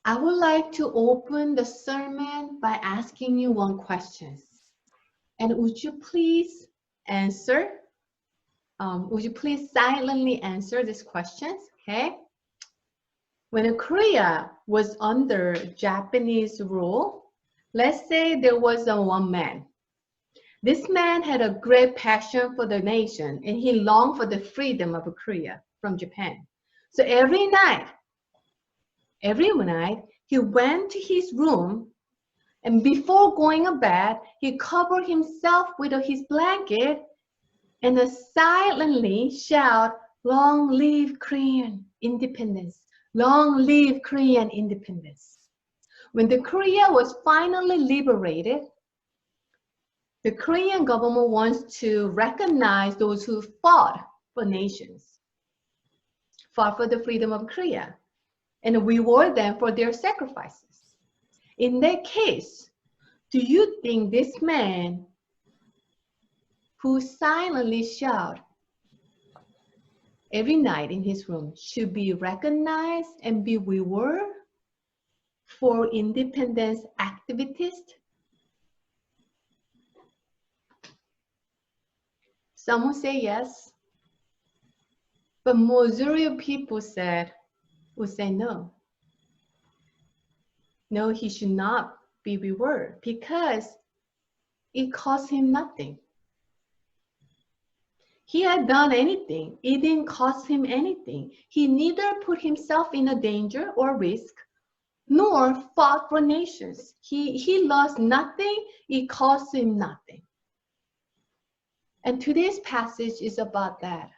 I would like to open the sermon by asking you one question. And would you please answer? Would you please silently answer these questions? Okay. When Korea was under Japanese rule, let's say there was one man. This man had a great passion for the nation and he longed for the freedom of Korea from Japan. So every night, he went to his room and before going to bed, he covered himself with his blanket and silently shout, "Long live Korean independence! Long live Korean independence!" When the Korea was finally liberated, the Korean government wants to recognize those who fought for nations, fought for the freedom of Korea, and reward them for their sacrifices. In that case, do you think this man who silently shouted every night in his room should be recognized and be rewarded for independence activities? Some will say yes, but majority of people would say no. No, he should not be rewarded because it cost him nothing. He had done anything. It didn't cost him anything. He neither put himself in a danger or risk, nor fought for nations. He lost nothing. It cost him nothing. And today's passage is about that.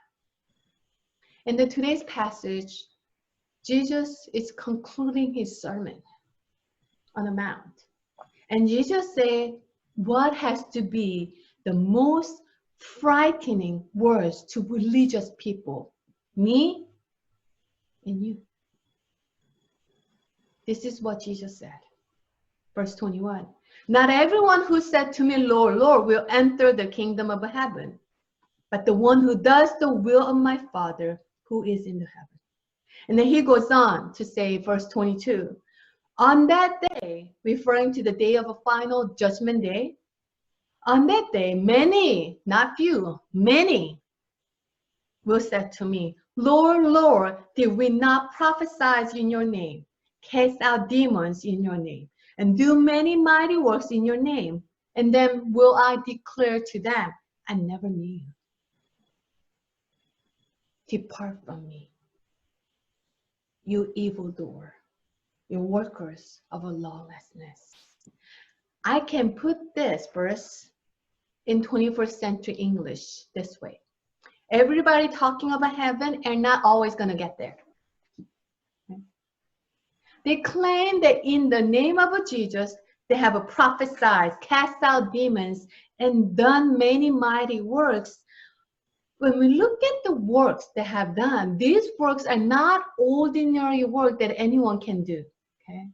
In today's passage, Jesus is concluding his sermon on the Mount. And Jesus said what has to be the most frightening words to religious people, me and you. This is what Jesus said. Verse 21. Not everyone who said to me, Lord, Lord, will enter the kingdom of heaven, but the one who does the will of my Father who is in the heaven. And then he goes on to say, verse 22, on that day, referring to the day of a final judgment day, on that day, many, not few, many will say to me, Lord, Lord, did we not prophesy in your name, cast out demons in your name, and do many mighty works in your name? And then will I declare to them, I never knew you. Depart from me, you evildoer, you workers of lawlessness. I can put this verse in 21st century English this way. Everybody talking about heaven are not always going to get there. Okay? They claim that in the name of Jesus, they have prophesied, cast out demons, and done many mighty works. When we look at the works they have done, these works are not ordinary work that anyone can do. Okay?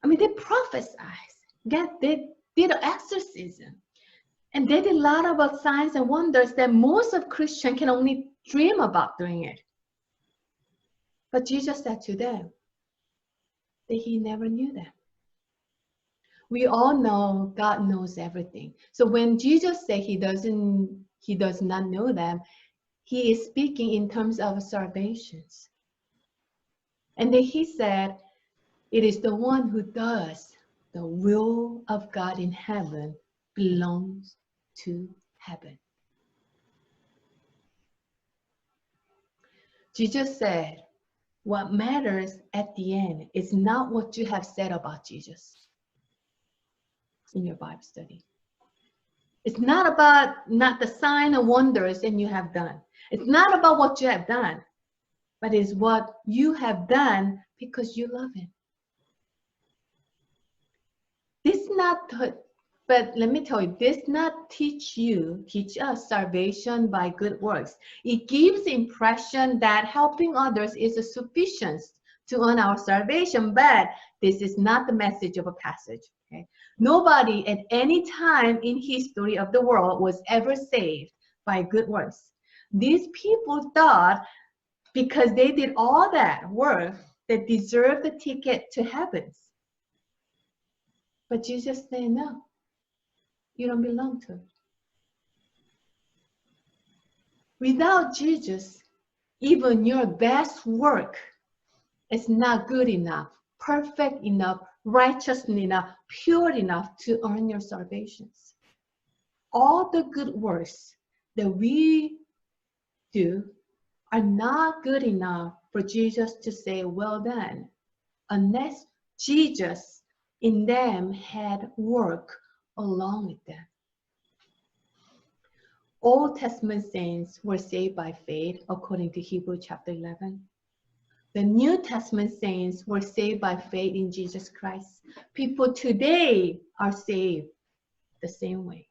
I mean, they prophesied, they did exorcism, and they did a lot of signs and wonders that most of Christians can only dream about doing it. But Jesus said to them that he never knew them. We all know God knows everything. So when Jesus said he does not know them, he is speaking in terms of salvations. And then he said, it is the one who does the will of God in heaven belongs to heaven. Jesus said, what matters at the end is not what you have said about Jesus in your Bible study. It's not about the sign and wonders that you have done. It's not about what you have done, but it's what you have done because you love him. But let me tell you, this not teach us salvation by good works. It gives the impression that helping others is a sufficient to earn our salvation, but this is not the message of a passage. Okay? Nobody at any time in history of the world was ever saved by good works. These people thought because they did all that work, that deserve the ticket to heaven. But Jesus said, no, you don't belong to it. Without Jesus, even your best work is not good enough, perfect enough, righteous enough, pure enough to earn your salvations. All the good works that we do are not good enough for Jesus to say, well done, unless Jesus in them had work along with them. Old Testament saints were saved by faith according to Hebrews chapter 11. The New Testament saints were saved by faith in Jesus Christ. People today are saved the same way.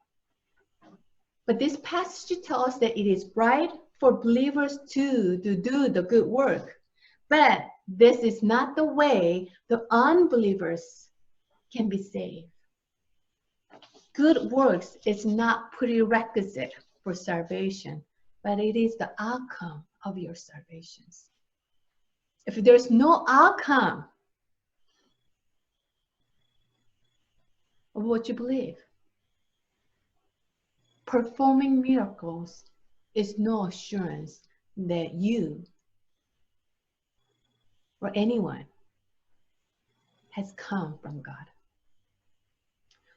But this passage tells us that it is right for believers to do the good work. But this is not the way the unbelievers can be saved. Good works is not prerequisite for salvation, but it is the outcome of your salvations. If there's no outcome of what you believe, performing miracles is no assurance that you or anyone has come from God.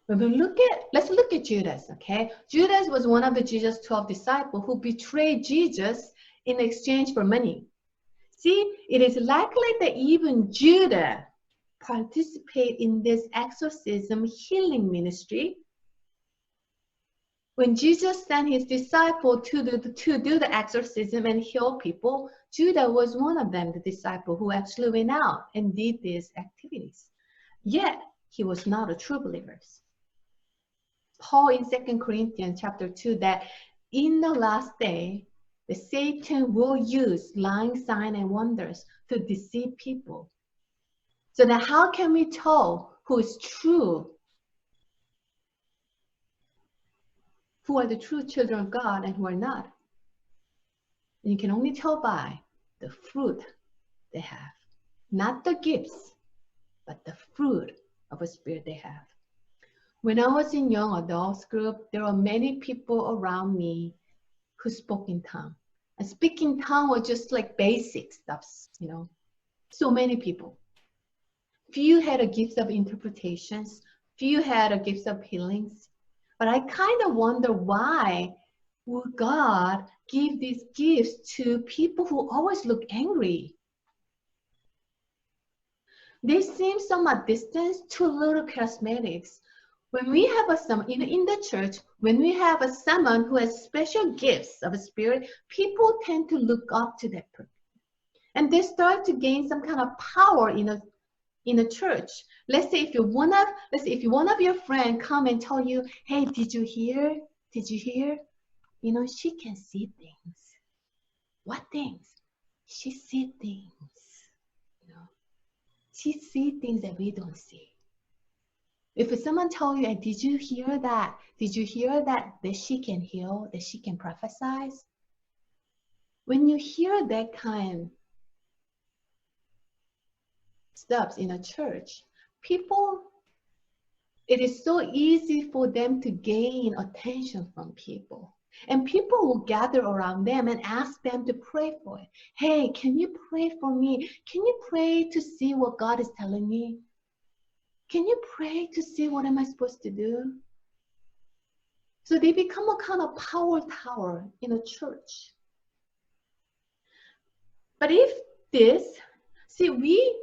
When we let's look at Judas, okay? Judas was one of the Jesus' 12 disciples who betrayed Jesus in exchange for money. See, it is likely that even Judas participated in this exorcism healing ministry. When Jesus sent his disciple to do the exorcism and heal people, Judas was one of them, the disciple who actually went out and did these activities. Yet, he was not a true believer. Paul in 2 Corinthians chapter 2 that in the last day, the Satan will use lying signs and wonders to deceive people. So that how can we tell who is true? Who are the true children of God and who are not? And you can only tell by the fruit they have. Not the gifts, but the fruit of a spirit they have. When I was in young adults group, there were many people around me who spoke in tongue. And speaking tongue was just like basic stuff, you know. So many people. Few had a gift of interpretations. Few had a gift of healings. But I kind of wonder why would God give these gifts to people who always look angry? They seem somewhat distant to little charismatics. When we have someone in the church, when we have someone who has special gifts of a spirit, people tend to look up to that person. And they start to gain some kind of power in a church. Let's say if one of your friends come and tell you, hey, did you hear? Did you hear? You know, she can see things. What things? She sees things. You know, she sees things that we don't see. If someone tells you, hey, did you hear that? Did you hear that she can heal, that she can prophesy? When you hear that kind of stuff in a church, people, it is so easy for them to gain attention from people. And people will gather around them and ask them to pray for it. Hey, can you pray for me? Can you pray to see what God is telling me? Can you pray to see what am I supposed to do? So they become a kind of power tower in a church. But if this, we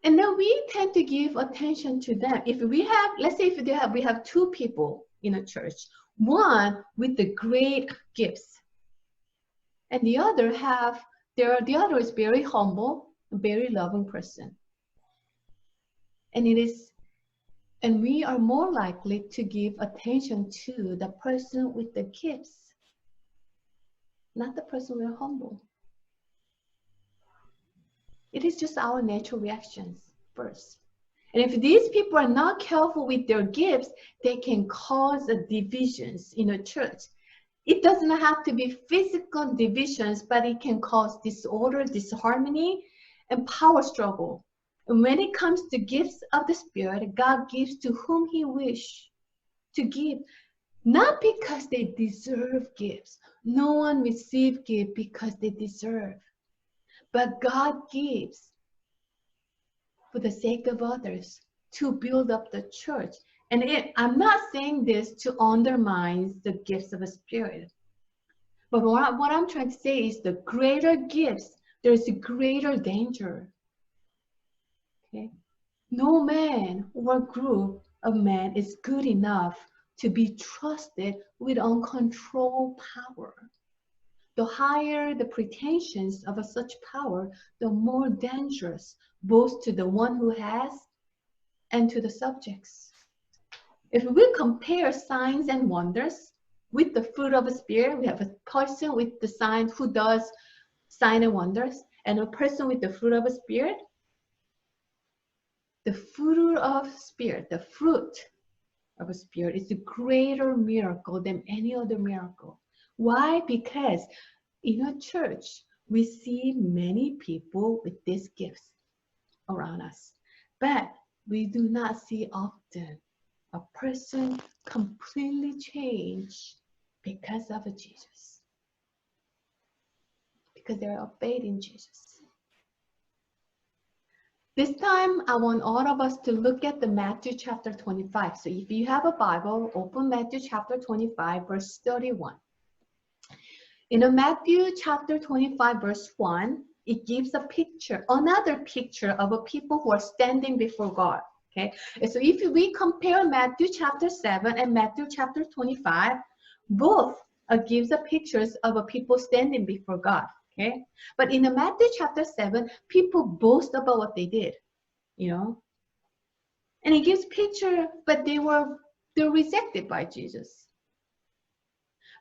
tend to give attention to them. If we have, let's say we have two people in a church, one with the great gifts, and the other is very humble, very loving person. And we are more likely to give attention to the person with the gifts, not the person who is humble. It is just our natural reactions first. And if these people are not careful with their gifts, they can cause divisions in a church. It doesn't have to be physical divisions, but it can cause disorder, disharmony, and power struggle. And when it comes to gifts of the Spirit, God gives to whom He wishes to give, not because they deserve gifts. No one receives gifts because they deserve. But God gives for the sake of others to build up the church. And I'm not saying this to undermine the gifts of the Spirit. But what I'm trying to say is the greater gifts, there's a greater danger. Okay? No man or group of men is good enough to be trusted with uncontrolled power. The higher the pretensions of such power, the more dangerous both to the one who has and to the subjects. If we compare signs and wonders with the fruit of the Spirit, we have a person with the signs who does signs and wonders, and a person with the fruit of the Spirit. The fruit of Spirit, the fruit of a Spirit is a greater miracle than any other miracle. Why? Because in a church, we see many people with these gifts around us, but we do not see often a person completely changed because of Jesus, because they are obeyed in Jesus. This time, I want all of us to look at the Matthew chapter 25. So if you have a Bible, open Matthew chapter 25, verse 31. In the Matthew chapter 25, verse 1, it gives a picture, another picture of a people who are standing before God. Okay, and so if we compare Matthew chapter 7 and Matthew chapter 25, both gives a pictures of a people standing before God. Okay, but in the Matthew chapter 7, people boast about what they did, and it gives picture, but they're rejected by Jesus.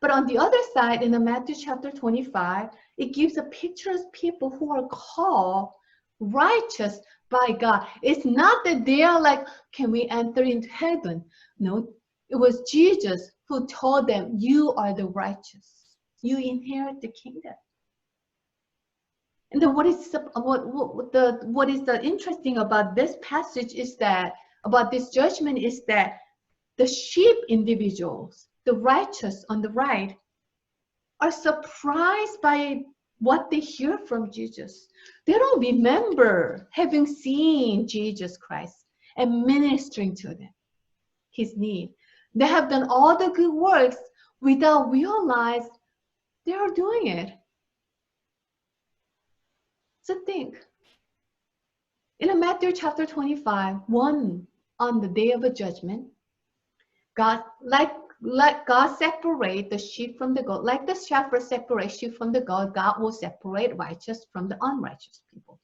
But on the other side, in the Matthew chapter 25, it gives a picture of people who are called righteous by God. It's not that they are like, can we enter into heaven? No, it was Jesus who told them, you are the righteous. You inherit the kingdom. And then what is the interesting about this passage is that, about this judgment is that the sheep individuals, the righteous on the right, are surprised by what they hear from Jesus. They don't remember having seen Jesus Christ and ministering to them, his need. They have done all the good works without realize they are doing it. So think, in Matthew chapter 25, on the day of the judgment, God, like God separate the sheep from the goat, like the shepherd separates sheep from the goat, God will separate righteous from the unrighteous people.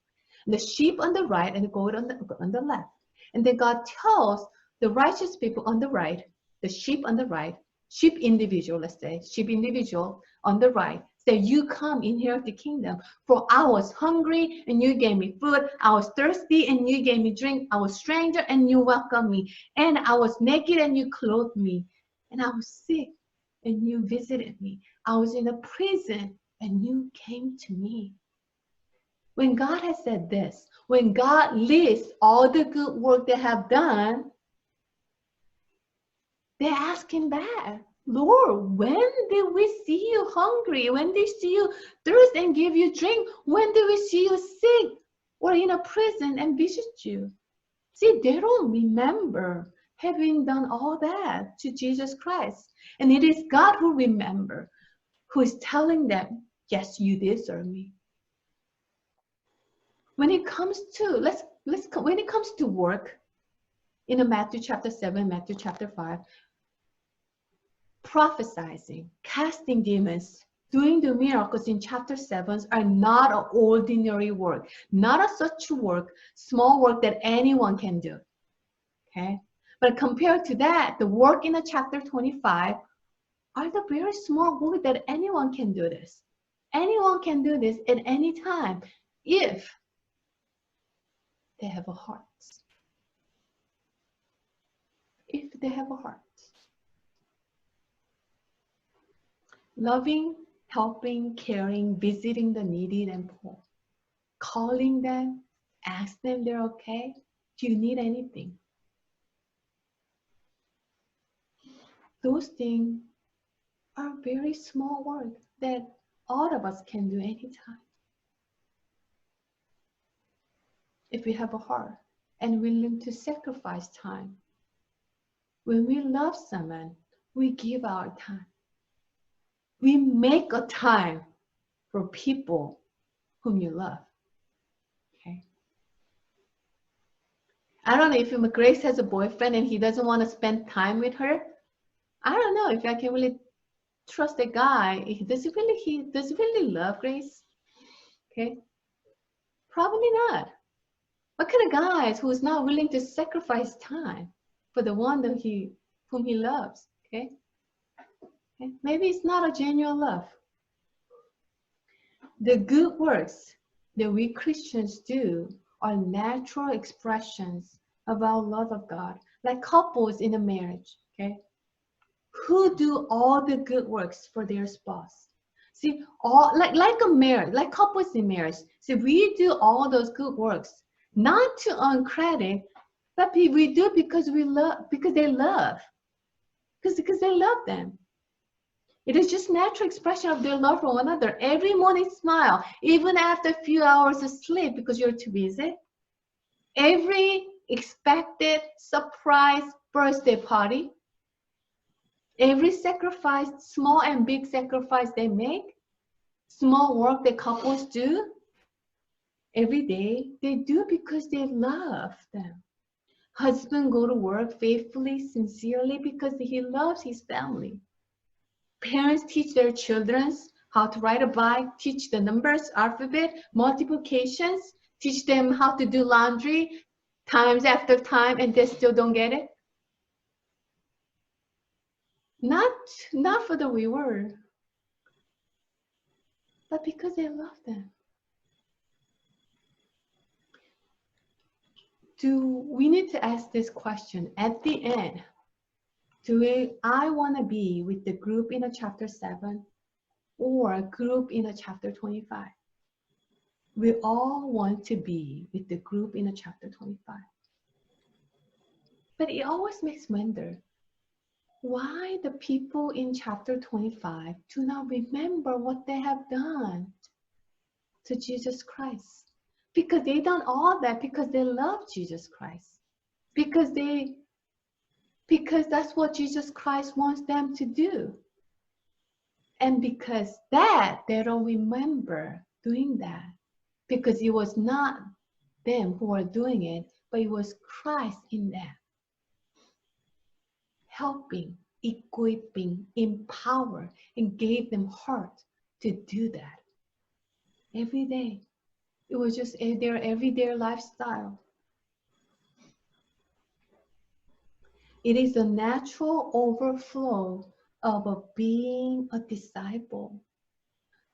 The sheep on the right and the goat on the left. And then God tells the righteous people on the right, the sheep on the right, sheep individual, let's say, sheep individual on the right, say, you come inherit the kingdom. For I was hungry and you gave me food. I was thirsty and you gave me drink. I was stranger and you welcomed me. And I was naked and you clothed me. And I was sick and you visited me. I was in a prison and you came to me. When God has said this, when God lists all the good work they have done, they ask him back, Lord, when did we see you hungry? When did we see you thirst and give you drink? When did we see you sick or in a prison and visit you? See, they don't remember having done all that to Jesus Christ. And it is God who remembers, who is telling them, yes, you did serve me. When it comes to, when it comes to work, in Matthew chapter 7, Matthew chapter 5, prophesying, casting demons, doing the miracles in chapter 7 are not an ordinary work, not a such work, small work that anyone can do. Okay? But compared to that, the work in chapter 25 are the very small work that anyone can do this. Anyone can do this at any time if they have a heart. If they have a heart. Loving, helping, caring, visiting the needy and poor. calling them, ask them they're okay. Do you need anything? Those things are very small work that all of us can do anytime. If we have a heart and willing to sacrifice time. When we love someone, we give our time. We make a time for people whom you love. Okay. I don't know if Grace has a boyfriend and he doesn't want to spend time with her. I don't know if I can really trust a guy. Does he really love Grace? Okay. Probably not. What kind of guys who is not willing to sacrifice time for the one that whom he loves? Okay. Okay. Maybe it's not a genuine love. The good works that we Christians do are natural expressions of our love of God, like couples in a marriage, okay? Who do all the good works for their spouse? See, all like a marriage, like couples in marriage. See, we do all those good works, not to earn credit, but we do because we love, because they love them. It is just natural expression of their love for one another. Every morning smile, even after a few hours of sleep because you're too busy. Every expected surprise birthday party. Every sacrifice, small and big sacrifice they make. Small work that couples do. Every day, they do because they love them. Husband go to work faithfully, sincerely because he loves his family. Parents teach their children how to ride a bike, teach the numbers, alphabet, multiplications, teach them how to do laundry times after time, and they still don't get it. Not for the reward, but because they love them. We need to ask this question at the end. I want to be with the group in a chapter 7 or a group in a chapter 25? We all want to be with the group in a chapter 25. But it always makes me wonder why the people in chapter 25 do not remember what they have done to Jesus Christ. Because they done all that because they love Jesus Christ. Because that's what Jesus Christ wants them to do. And because that, they don't remember doing that. Because it was not them who were doing it, but it was Christ in them. Helping, equipping, empower, and gave them heart to do that. Every day. It was just their everyday lifestyle. It is a natural overflow of being a disciple.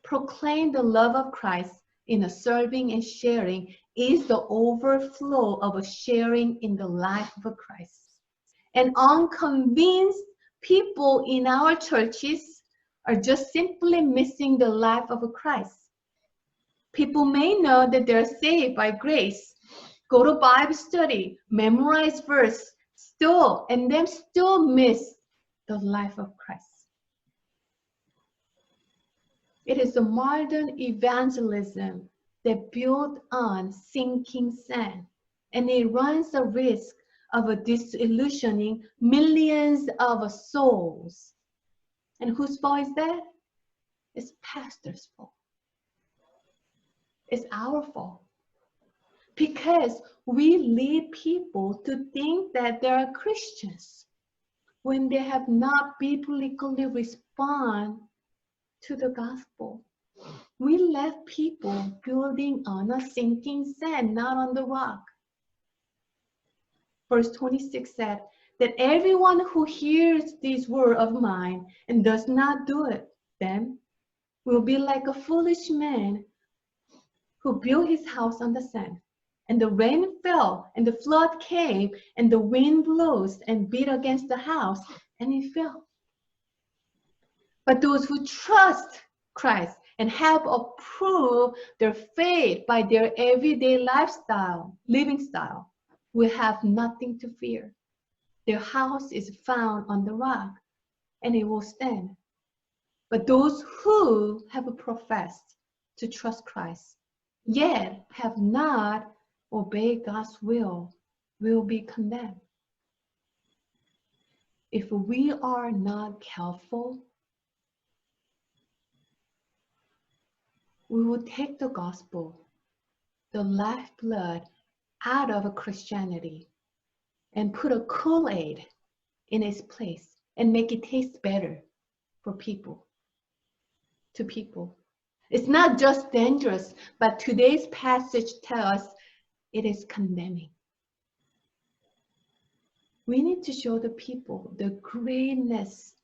Proclaim the love of Christ in a serving and sharing is the overflow of a sharing in the life of Christ. And unconvinced people in our churches are just simply missing the life of Christ. People may know that they're saved by grace, go to Bible study, memorize verse, and then still miss the life of Christ. It is a modern evangelism that built on sinking sand, and it runs the risk of disillusioning millions of souls. And whose fault is that? It's pastor's fault. It's our fault. Because we lead people to think that they are Christians when they have not biblically responded to the gospel. We left people building on a sinking sand, not on the rock. Verse 26 said that everyone who hears this word of mine and does not do it, then will be like a foolish man who built his house on the sand. And the rain fell, and the flood came, and the wind blows and beat against the house, and it fell. But those who trust Christ and help approve their faith by their everyday lifestyle, living style, will have nothing to fear. Their house is found on the rock, and it will stand. But those who have professed to trust Christ, yet have not obeyed God's will be condemned. If we are not careful, we will take the gospel, the lifeblood, out of Christianity and put a Kool-Aid in its place and make it taste better for people, to people. It's not just dangerous, but today's passage tells us it is condemning. We need to show the people the greatness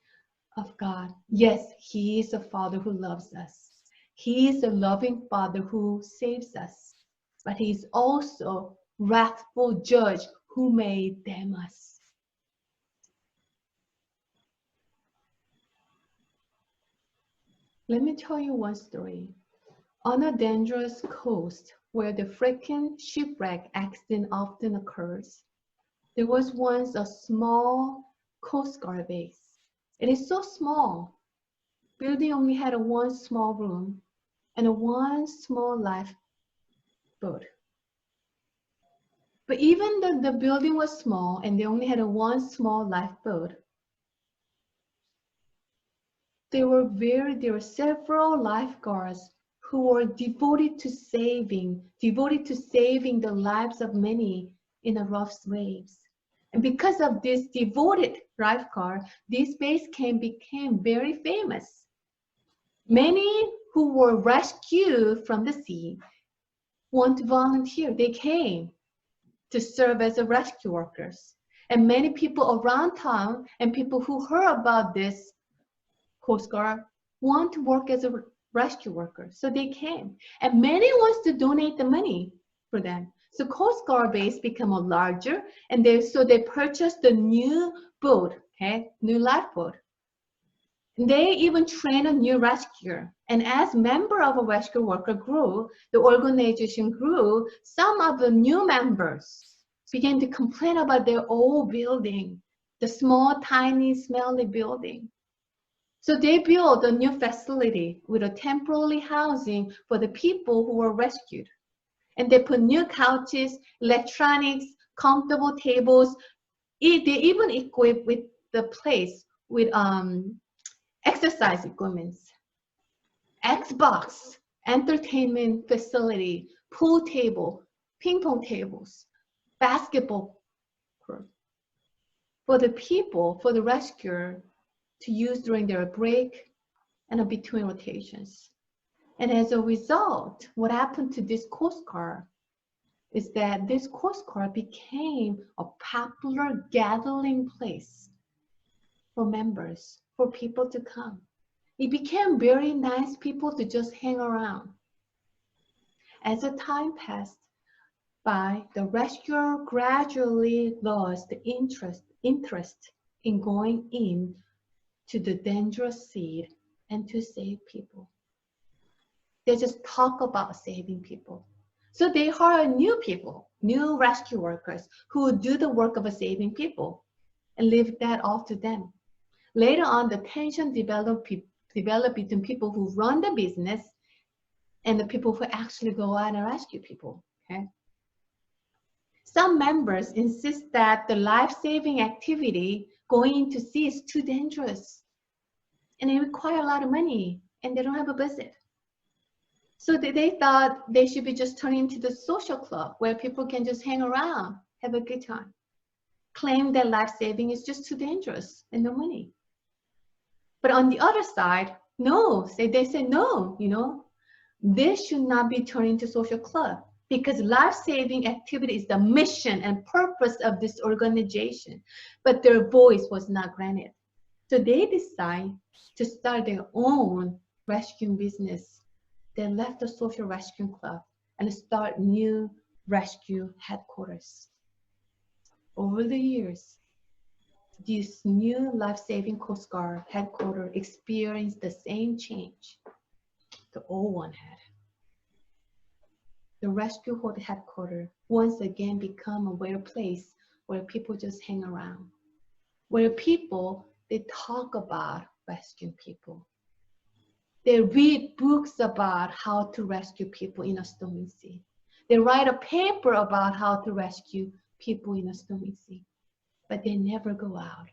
of God. Yes, He is a Father who loves us. He is a loving Father who saves us. But He is also wrathful judge who may damn us. Let me tell you one story. On a dangerous coast where the frequent shipwreck accident often occurs, there was once a small Coast Guard base. It is so small. Building only had one small room and one small lifeboat. But even though the building was small and they only had one small lifeboat, there were several lifeguards who were devoted to saving the lives of many in the rough waves. And because of this devoted lifeguard, this base became very famous. Many who were rescued from the sea want to volunteer. They came to serve as rescue workers. And many people around town and people who heard about this Coast Guard want to work as a rescue worker. So they came. And many wants to donate the money for them. So Coast Guard base became a larger, and they purchased the new boat, okay, new lifeboat. And they even trained a new rescuer. And as member of a rescue worker grew, the organization grew, some of the new members began to complain about their old building, the small, tiny, smelly building. So they built a new facility with a temporary housing for the people who were rescued. And they put new couches, electronics, comfortable tables. They even equipped with the place with exercise equipment, Xbox, entertainment facility, pool table, ping pong tables, basketball court for the people, for the rescuer to use during their break and between rotations. And as a result, what happened to this Coast Guard is that this Coast Guard became a popular gathering place for members, for people to come. It became very nice people to just hang around. As the time passed by, the rescuer gradually lost the interest in going in to the dangerous sea and to save people. They just talk about saving people. So they hired new people, new rescue workers who would do the work of saving people and leave that all to them. Later on, the tension developed between people who run the business and the people who actually go out and rescue people. Okay? Some members insist that the life-saving activity going into sea is too dangerous and it requires a lot of money and they don't have a budget. So they thought they should be just turning into the social club where people can just hang around, have a good time. Claim that life-saving is just too dangerous and no money. But on the other side, no, they say no, this should not be turned into social club because life-saving activity is the mission and purpose of this organization. But their voice was not granted. So they decide to start their own rescue business. They left the social rescue club and start new rescue headquarters. Over the years, this new life-saving Coast Guard headquarters experienced the same change. the old one had. The rescue headquarters once again become a weird place where people just hang around, where people, they talk about rescuing people. They read books about how to rescue people in a stormy sea. They write a paper about how to rescue people in a stormy sea, but they never go out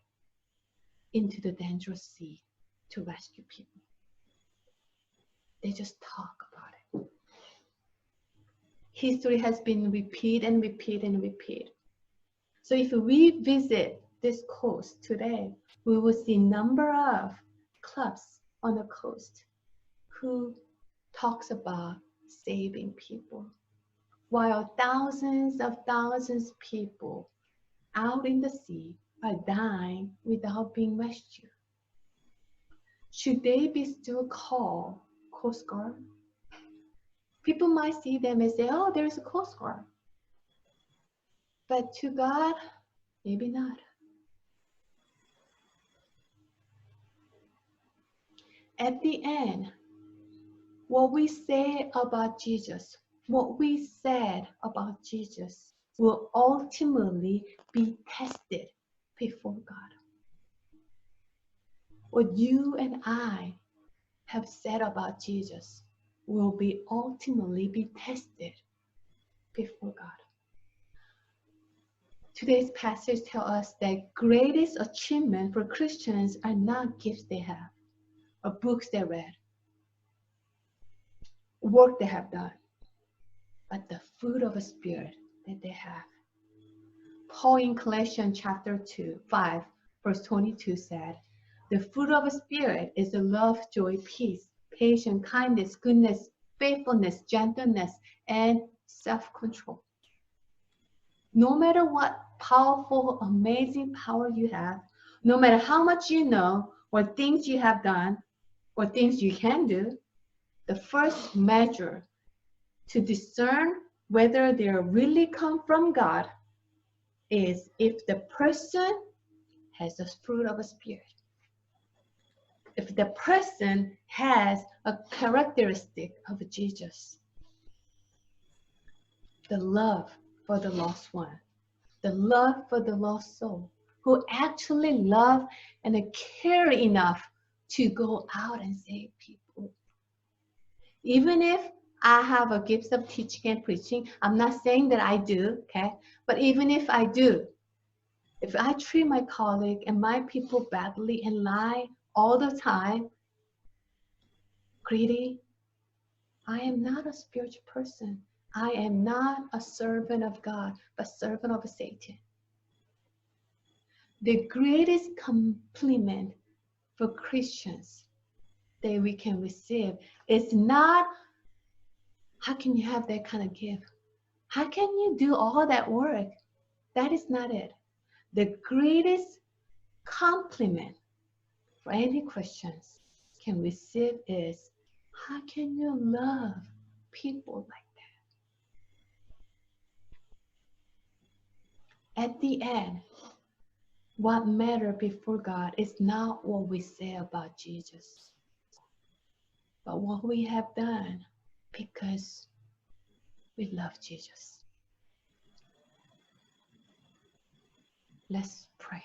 into the dangerous sea to rescue people. They just talk about it. History has been repeat and repeat and repeat. So if we visit this coast today, we will see number of clubs on the coast who talks about saving people, while thousands of people out in the sea are dying without being rescued. Should they be still called Coast Guard? People might see them and say, oh, there's a Coast Guard. But to God, maybe not. At the end, what we say about Jesus, what we said about Jesus will ultimately be tested before God. What you and I have said about Jesus will be ultimately be tested before God. Today's passage tells us that greatest achievement for Christians are not gifts they have, or books they read, work they have done, but the fruit of the Spirit that they have. Paul in Colossians chapter 5, verse 22 said, the fruit of the Spirit is the love, joy, peace, patience, kindness, goodness, faithfulness, gentleness, and self-control. No matter what powerful, amazing power you have, no matter how much you know, or things you have done, or things you can do, the first measure to discern whether they really come from God is if the person has the fruit of the Spirit. If the person has a characteristic of Jesus, the love for the lost one, the love for the lost soul, who actually love and care enough to go out and save people. Even if I have a gift of teaching and preaching, I'm not saying that I do, okay? But even if I do, if I treat my colleague and my people badly and lie all the time, greedy, I am not a spiritual person. I am not a servant of God, but servant of Satan. The greatest compliment for Christians that we can receive is not, how can you have that kind of gift? How can you do all that work? That is not it. The greatest compliment for any Christians can receive is, how can you love people like that? At the end, what matters before God is not what we say about Jesus, but what we have done because we love Jesus. Let's pray.